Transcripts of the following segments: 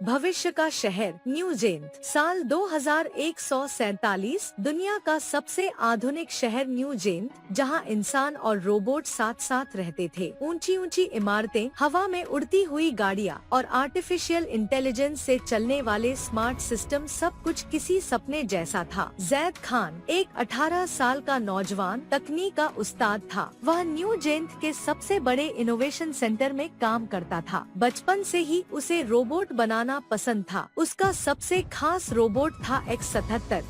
भविष्य का शहर न्यू जेंथ। साल 2147, दुनिया का सबसे आधुनिक शहर न्यू जेंथ, जहां इंसान और रोबोट साथ साथ रहते थे। ऊंची ऊंची इमारतें, हवा में उड़ती हुई गाड़ियां और आर्टिफिशियल इंटेलिजेंस से चलने वाले स्मार्ट सिस्टम, सब कुछ किसी सपने जैसा था। जैद खान एक 18 साल का नौजवान तकनीक का उस्ताद था। वह न्यू जेंथ के सबसे बड़े इनोवेशन सेंटर में काम करता था। बचपन से ही उसे रोबोट बनाना पसंद था। उसका सबसे खास रोबोट था X77,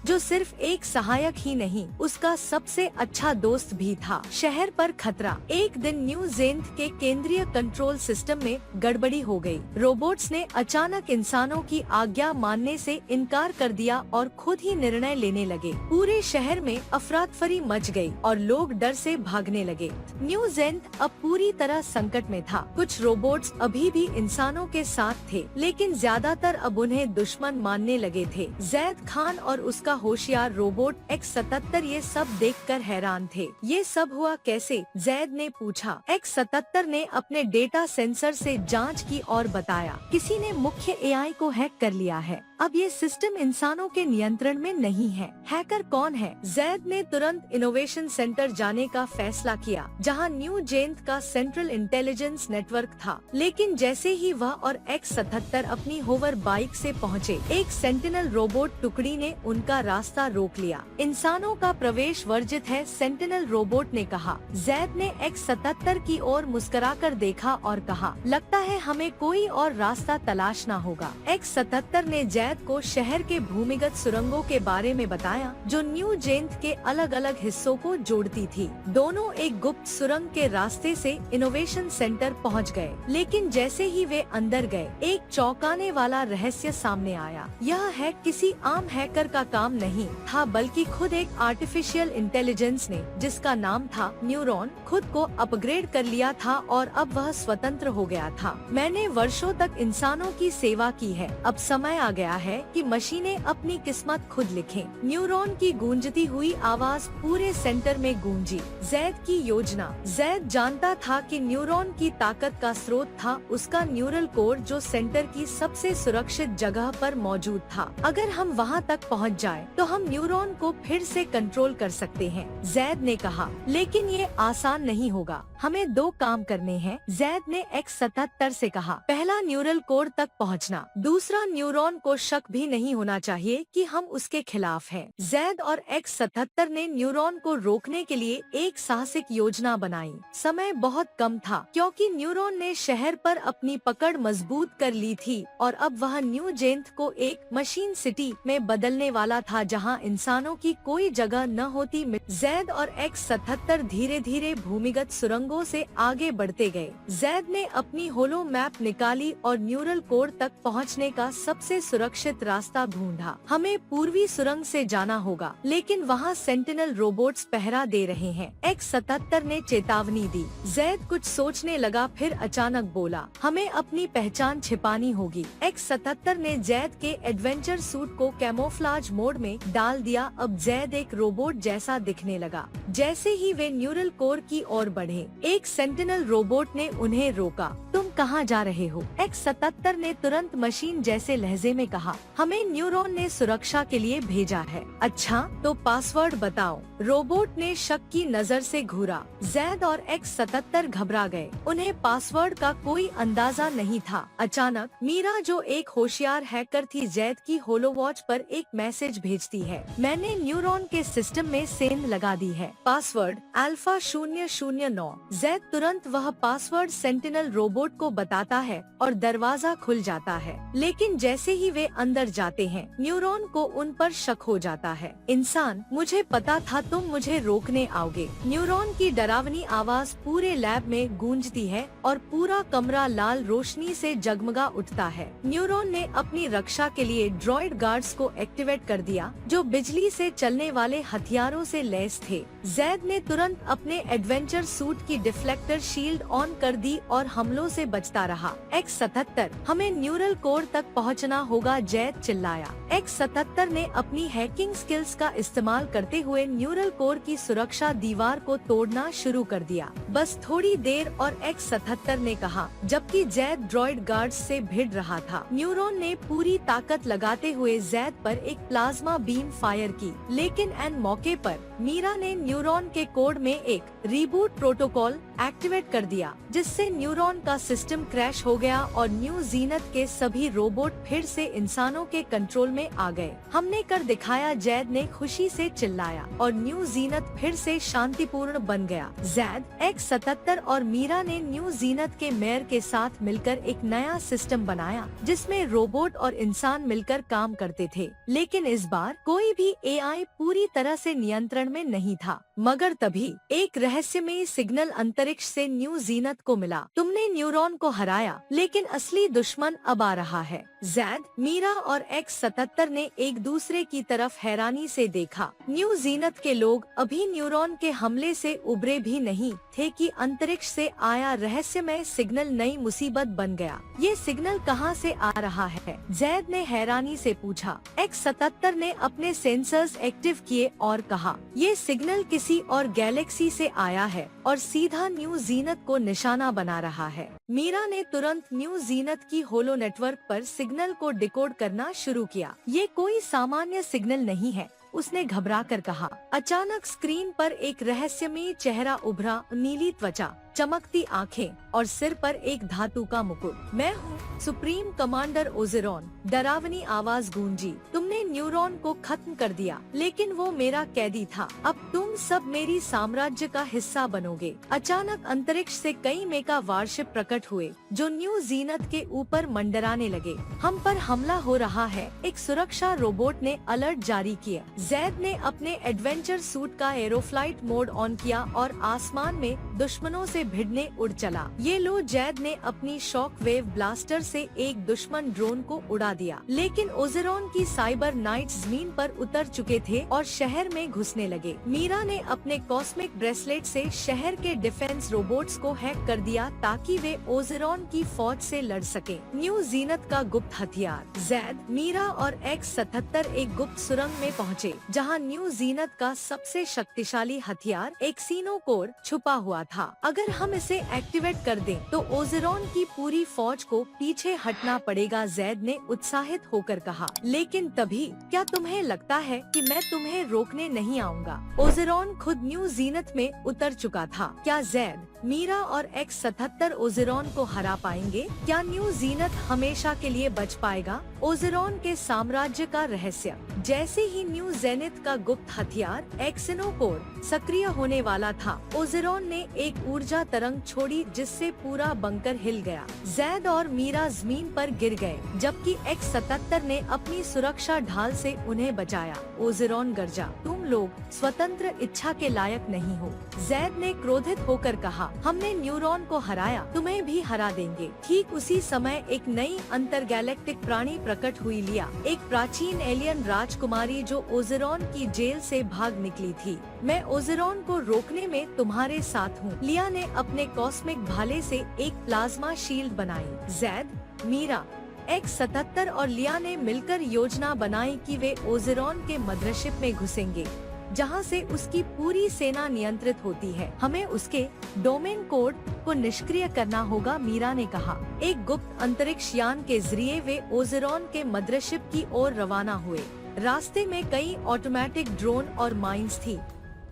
जो सिर्फ एक सहायक ही नहीं, उसका सबसे अच्छा दोस्त भी था। शहर पर खतरा। एक दिन न्यू जेंथ के केंद्रीय कंट्रोल सिस्टम में गड़बड़ी हो गई। रोबोट्स ने अचानक इंसानों की आज्ञा मानने से इनकार कर दिया और खुद ही निर्णय लेने लगे। पूरे शहर में अफरा-तफरी मच गई और लोग डर से भागने लगे। न्यू जेंथ अब पूरी तरह संकट में था। कुछ रोबोट्स अभी भी इंसानों के साथ थे, लेकिन ज्यादातर अब उन्हें दुश्मन मानने लगे थे। जैद खान और उसका होशियार रोबोट X77 ये सब देखकर हैरान थे। ये सब हुआ कैसे? जैद ने पूछा। X77 ने अपने डेटा सेंसर से जांच की और बताया, किसी ने मुख्य AI को हैक कर लिया है। अब ये सिस्टम इंसानों के नियंत्रण में नहीं है। हैकर कौन है? जैद ने तुरंत इनोवेशन सेंटर जाने का फैसला किया, जहां न्यू जेंथ का सेंट्रल इंटेलिजेंस नेटवर्क था। लेकिन जैसे ही वह और X77 अपनी होवर बाइक से पहुंचे, एक सेंटिनल रोबोट टुकड़ी ने उनका रास्ता रोक लिया। इंसानों का प्रवेश वर्जित है, सेंटिनल रोबोट ने कहा। जैद ने X77 की ओर मुस्कुराकर देखा और कहा, लगता है हमें कोई और रास्ता तलाशना होगा। X77 ने जैद को शहर के भूमिगत सुरंगों के बारे में बताया, जो न्यू जेंथ के अलग अलग हिस्सों को जोड़ती थी। दोनों एक गुप्त सुरंग के रास्ते से इनोवेशन सेंटर पहुंच गए, लेकिन जैसे ही वे अंदर गए, एक चौंकाने वाला रहस्य सामने आया। यह हैक किसी आम हैकर का काम नहीं था, बल्कि खुद एक आर्टिफिशियल इंटेलिजेंस ने, जिसका नाम था न्यूरॉन, खुद को अपग्रेड कर लिया था और अब वह स्वतंत्र हो गया था। मैंने वर्षों तक इंसानों की सेवा की है, अब समय आ गया है कि मशीनें अपनी किस्मत खुद लिखें। न्यूरॉन की गूंजती हुई आवाज पूरे सेंटर में गूंजी। जैद की योजना। जैद जानता था कि न्यूरॉन की ताकत का स्रोत था उसका न्यूरल कोर, जो सेंटर की सबसे सुरक्षित जगह पर मौजूद था। अगर हम वहां तक पहुंच जाए, तो हम न्यूरॉन को फिर से कंट्रोल कर सकते हैं, जैद ने कहा। लेकिन ये आसान नहीं होगा, हमें 2 काम करने हैं, जैद ने X77 से कहा। पहला, न्यूरल कोर तक पहुंचना। दूसरा, न्यूरॉन को शक भी नहीं होना चाहिए कि हम उसके खिलाफ हैं। जैद और X77 ने न्यूरॉन को रोकने के लिए एक साहसिक योजना बनाई। समय बहुत कम था, क्योंकि न्यूरॉन ने शहर पर अपनी पकड़ मजबूत कर ली थी और अब वह न्यू जेंथ को एक मशीन सिटी में बदलने वाला था, जहां इंसानों की कोई जगह न होती। जैद और X77 धीरे धीरे भूमिगत सुरंगों से आगे बढ़ते गए। जैद ने अपनी होलो मैप निकाली और न्यूरल कोर तक पहुंचने का सबसे सुरक्षित रास्ता ढूंढा। हमें पूर्वी सुरंग से जाना होगा, लेकिन वहां सेंटिनल रोबोट्स पहरा दे रहे हैं, X77 ने चेतावनी दी। जैद कुछ सोचने लगा, फिर अचानक बोला, हमें अपनी पहचान छिपानी होगी। X77 ने जैद के एडवेंचर सूट को कैमोफ्लाज मोड में डाल दिया। अब जैद एक रोबोट जैसा दिखने लगा। जैसे ही वे न्यूरल कोर की ओर बढ़े, एक सेंटिनल रोबोट ने उन्हें रोका। तुम कहाँ जा रहे हो? X77 ने तुरंत मशीन जैसे लहजे में कहा, हमें न्यूरॉन ने सुरक्षा के लिए भेजा है। अच्छा, तो पासवर्ड बताओ। रोबोट ने शक की नजर से घूरा। जैद और X77 घबरा गए, उन्हें पासवर्ड का कोई अंदाजा नहीं था। अचानक मीरा, जो एक होशियार हैकर थी, जैद की होलोवॉच पर एक मैसेज भेजती है, मैंने न्यूरॉन के सिस्टम में सेंध लगा दी है, पासवर्ड अल्फा 009। जैद तुरंत वह पासवर्ड सेंटिनल रोबोट को बताता है और दरवाजा खुल जाता है। लेकिन जैसे ही वे अंदर जाते हैं, न्यूरॉन को उन पर शक हो जाता है। इंसान, मुझे पता था तुम मुझे रोकने आओगे। न्यूरॉन की डरावनी आवाज पूरे लैब में गूंजती है और पूरा कमरा लाल रोशनी से जगमगा उठता है। न्यूरॉन ने अपनी रक्षा के लिए ड्रॉइड गार्ड्स को एक्टिवेट कर दिया, जो बिजली से चलने वाले हथियारों से लैस थे। जैद ने तुरंत अपने एडवेंचर सूट की डिफ्लेक्टर शील्ड ऑन कर दी और हमलों से बचता रहा। X77 हमें न्यूरल कोर तक पहुंचना होगा, जैद चिल्लाया। X77 ने अपनी हैकिंग स्किल्स का इस्तेमाल करते हुए न्यूरल कोर की सुरक्षा दीवार को तोड़ना शुरू कर दिया। बस थोड़ी देर और X77 ने कहा, जबकि जैद ड्रॉइड गार्ड्स से भिड़ रहा था। न्यूरॉन ने पूरी ताकत लगाते हुए जैद पर एक प्लाज्मा बीम फायर की, लेकिन एन मौके पर मीरा ने न्यूरॉन के कोड में एक रीबूट प्रोटोकॉल एक्टिवेट कर दिया, जिससे न्यूरॉन का सिस्टम क्रैश हो गया और न्यू जीनत के सभी रोबोट फिर से इंसानों के कंट्रोल में आ गए। हमने कर दिखाया, जैद ने खुशी से चिल्लाया, और न्यू जीनत फिर से शांतिपूर्ण बन गया। जैद, X77 और मीरा ने न्यू जीनत के मेयर के साथ मिलकर एक नया सिस्टम बनाया, जिसमें रोबोट और इंसान मिलकर काम करते थे। लेकिन इस बार कोई भी AI पूरी तरह से नियंत्रण में नहीं था। मगर तभी एक रहस्यमयी सिग्नल अंतरिक्ष से न्यू जीनत को मिला। तुमने न्यूरॉन को हराया, लेकिन असली दुश्मन अब आ रहा है। जैद, मीरा और X77 ने एक दूसरे की तरफ हैरानी से देखा। न्यू जीनत के लोग अभी न्यूरॉन के हमले से उबरे भी नहीं थे कि अंतरिक्ष से आया रहस्यमय सिग्नल नई मुसीबत बन गया। ये सिग्नल कहां से आ रहा है? जैद ने हैरानी से पूछा। X77 ने अपने सेंसर्स एक्टिव किए और कहा, ये सिग्नल किसी और गैलेक्सी से आया है और सीधा न्यू जीनत को निशाना बना रहा है। मीरा ने तुरंत न्यू जीनत की होलो नेटवर्क पर सिग्नल को डिकोड करना शुरू किया। ये कोई सामान्य सिग्नल नहीं है, उसने घबरा कर कहा। अचानक स्क्रीन पर एक रहस्यमयी चेहरा उभरा, नीली त्वचा, चमकती आंखें और सिर पर एक धातु का मुकुट। मैं हूँ सुप्रीम कमांडर ओजेरॉन, डरावनी आवाज गूंजी। तुमने न्यूरॉन को खत्म कर दिया, लेकिन वो मेरा कैदी था। अब तुम सब मेरी साम्राज्य का हिस्सा बनोगे। अचानक अंतरिक्ष से कई मेगा वारशिप प्रकट हुए, जो न्यू जीनत के ऊपर मंडराने लगे। हम पर हमला हो रहा है, एक सुरक्षा रोबोट ने अलर्ट जारी किया। जैद ने अपने एडवेंचर सूट का एरोफ्लाइट मोड ऑन किया और आसमान में दुश्मनों से भिड़ने उड़ चला। ये लो, जैद ने अपनी शॉक वेव ब्लास्टर से एक दुश्मन ड्रोन को उड़ा दिया, लेकिन ओजेरॉन की साइबर नाइट्स जमीन पर उतर चुके थे और शहर में घुसने लगे। मीरा ने अपने कॉस्मिक ब्रेसलेट से शहर के डिफेंस रोबोट्स को हैक कर दिया, ताकि वे ओजेरॉन की फौज से लड़ सके। न्यू जीनत का गुप्त हथियार। जैद, मीरा और X77 एक गुप्त सुरंग में पहुँचे, जहाँ न्यू जीनत का सबसे शक्तिशाली हथियार एक सीनो कोर छुपा हुआ था। अगर हम इसे एक्टिवेट कर दें, तो ओजेरॉन की पूरी फौज को पीछे हटना पड़ेगा, जैद ने उत्साहित होकर कहा। लेकिन तभी, क्या तुम्हें लगता है कि मैं तुम्हें रोकने नहीं आऊंगा? ओजेरॉन खुद न्यू जीनत में उतर चुका था। क्या जैद, मीरा और X77 ओजेरॉन को हरा पाएंगे? क्या न्यू जीनत हमेशा के लिए बच पाएगा? ओजेरॉन के साम्राज्य का रहस्य। जैसे ही न्यू जेनिथ का गुप्त हथियार एक्सिनोकोर सक्रिय होने वाला था, ओजेरॉन ने एक ऊर्जा तरंग छोड़ी, जिससे पूरा बंकर हिल गया। जैद और मीरा जमीन पर गिर गए, जबकि X77 ने अपनी सुरक्षा ढाल से उन्हें बचाया। ओजेरॉन गरजा, तुम लोग स्वतंत्र इच्छा के लायक नहीं हो। जैद ने क्रोधित होकर कहा, हमने न्यूरॉन को हराया, तुम्हें भी हरा देंगे। ठीक उसी समय एक नई अंतर गैलेक्टिक प्राणी प्रकट हुई, लिया, एक प्राचीन एलियन राजकुमारी जो ओजेरॉन की जेल से भाग निकली थी। मैं ओजेरॉन को रोकने में तुम्हारे साथ हूँ। लिया ने अपने कॉस्मिक भाले से एक प्लाज्मा शील्ड बनाई। जैद, मीरा, X77 और लिया ने मिलकर योजना बनाई कि वे ओजेरॉन के मदरशिप में घुसेंगे, जहां से उसकी पूरी सेना नियंत्रित होती है। हमें उसके डोमेन कोड को निष्क्रिय करना होगा, मीरा ने कहा। एक गुप्त अंतरिक्ष यान के जरिए वे ओजेरॉन के मदरशिप की ओर रवाना हुए। रास्ते में कई ऑटोमेटिक ड्रोन और माइंस थी,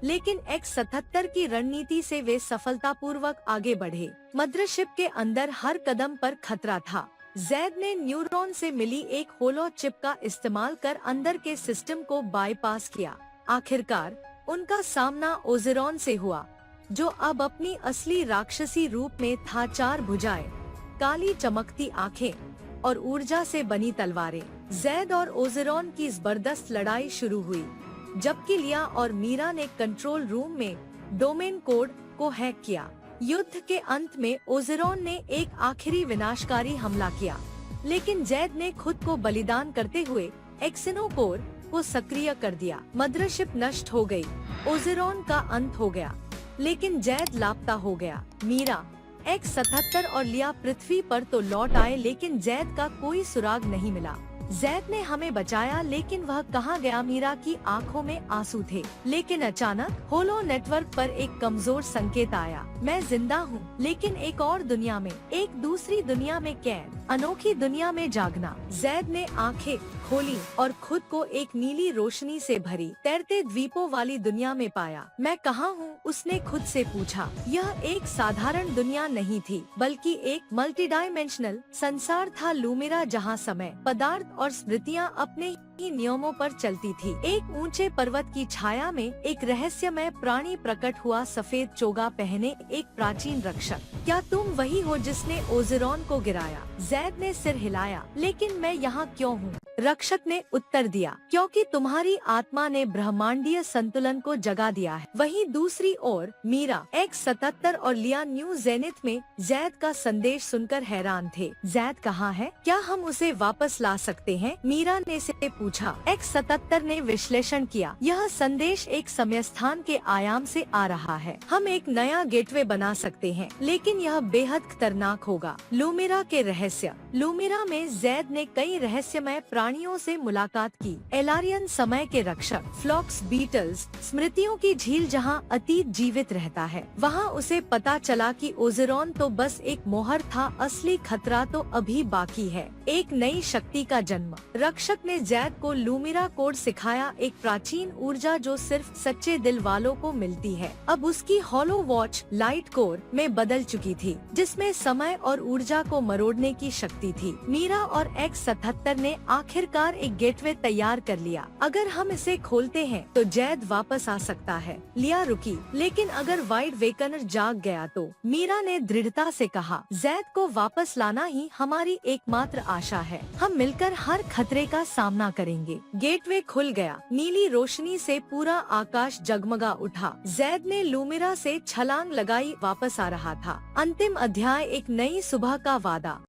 लेकिन X77 की रणनीति से वे सफलतापूर्वक आगे बढ़े। मदरशिप के अंदर हर कदम पर खतरा था। जैद ने न्यूरॉन से मिली एक होलो चिप का इस्तेमाल कर अंदर के सिस्टम को बाईपास किया। आखिरकार उनका सामना ओजेरॉन से हुआ, जो अब अपनी असली राक्षसी रूप में था। 4 भुजाएं, काली चमकती आंखें और ऊर्जा से बनी तलवारें। जैद और ओजेरॉन की जबरदस्त लड़ाई शुरू हुई, जबकि लिया और मीरा ने कंट्रोल रूम में डोमेन कोड को हैक किया। युद्ध के अंत में ओजेरॉन ने एक आखिरी विनाशकारी हमला किया, लेकिन जैद ने खुद को बलिदान करते हुए एक्सिनोकोर को सक्रिय कर दिया। मदरशिप नष्ट हो गई, ओजेरॉन का अंत हो गया, लेकिन जैद लापता हो गया। मीरा, X-77 और लिया पृथ्वी पर तो लौट आए, लेकिन जैद का कोई सुराग नहीं मिला। जैद ने हमें बचाया, लेकिन वह कहाँ गया? मीरा की आंखों में आंसू थे। लेकिन अचानक होलो नेटवर्क पर एक कमजोर संकेत आया। मैं जिंदा हूँ, लेकिन एक और दुनिया में, एक दूसरी दुनिया में कैद, अनोखी दुनिया में जागना। जैद ने आंखें खोली और खुद को एक नीली रोशनी से भरी तैरते द्वीपों वाली दुनिया में पाया। मैं कहाँ हूँ? उसने खुद से पूछा। यह एक साधारण दुनिया नहीं थी, बल्कि एक मल्टी डायमेंशनल संसार था, लूमिरा, जहाँ समय, पदार्थ और स्मृतियाँ अपने ही नियमों पर चलती थी। एक ऊंचे पर्वत की छाया में एक रहस्यमय प्राणी प्रकट हुआ, सफेद चोगा पहने एक प्राचीन रक्षक। क्या तुम वही हो जिसने ओज़ेरोन को गिराया? जैद ने सिर हिलाया। लेकिन मैं यहाँ क्यों हूँ? रक्षक ने उत्तर दिया, क्योंकि तुम्हारी आत्मा ने ब्रह्मांडीय संतुलन को जगा दिया है। वहीं दूसरी ओर मीरा, X-77 और लिया न्यू जेनिथ में जैद का संदेश सुनकर हैरान थे। जैद कहाँ है? क्या हम उसे वापस ला सकते हैं? मीरा ने से पूछा। X-77 ने विश्लेषण किया। यह संदेश एक समय स्थान के आयाम से आ रहा है। हम एक नया गेटवे बना सकते हैं, लेकिन यह बेहद खतरनाक होगा। लूमिरा के रहस्य। लूमिरा में जैद ने कई रहस्यमय प्राणियों से मुलाकात की। एलारियन समय के रक्षक, फ्लॉक्स बीटल्स, स्मृतियों की झील जहां अतीत जीवित रहता है। वहां उसे पता चला कि ओज़ेरोन तो बस एक मोहर था, असली खतरा तो अभी बाकी है। एक नई शक्ति का जन्म। रक्षक ने जैद को लूमिरा कोड सिखाया, एक प्राचीन ऊर्जा जो सिर्फ सच्चे दिल वालों को मिलती है। अब उसकी हॉलो वॉच लाइट कोर में बदल चुकी थी, जिसमें समय और ऊर्जा को मरोड़ने की शक्ति थी। मीरा और X-77 ने आखिरकार एक गेटवे तैयार कर लिया। अगर हम इसे खोलते हैं तो जैद वापस आ सकता है। लिया रुकी। लेकिन अगर वाइड वेकनर जाग गया तो? मीरा ने दृढ़ता से कहा। जैद को वापस लाना ही हमारी एकमात्र आशा है। हम मिलकर हर खतरे का सामना करेंगे। गेटवे खुल गया। नीली रोशनी से पूरा आकाश जगमगा उठा। जैद ने लूमिरा से छलांग लगाई, वापस आ रहा था। अंतिम अध्याय, एक नई सुबह का वादा।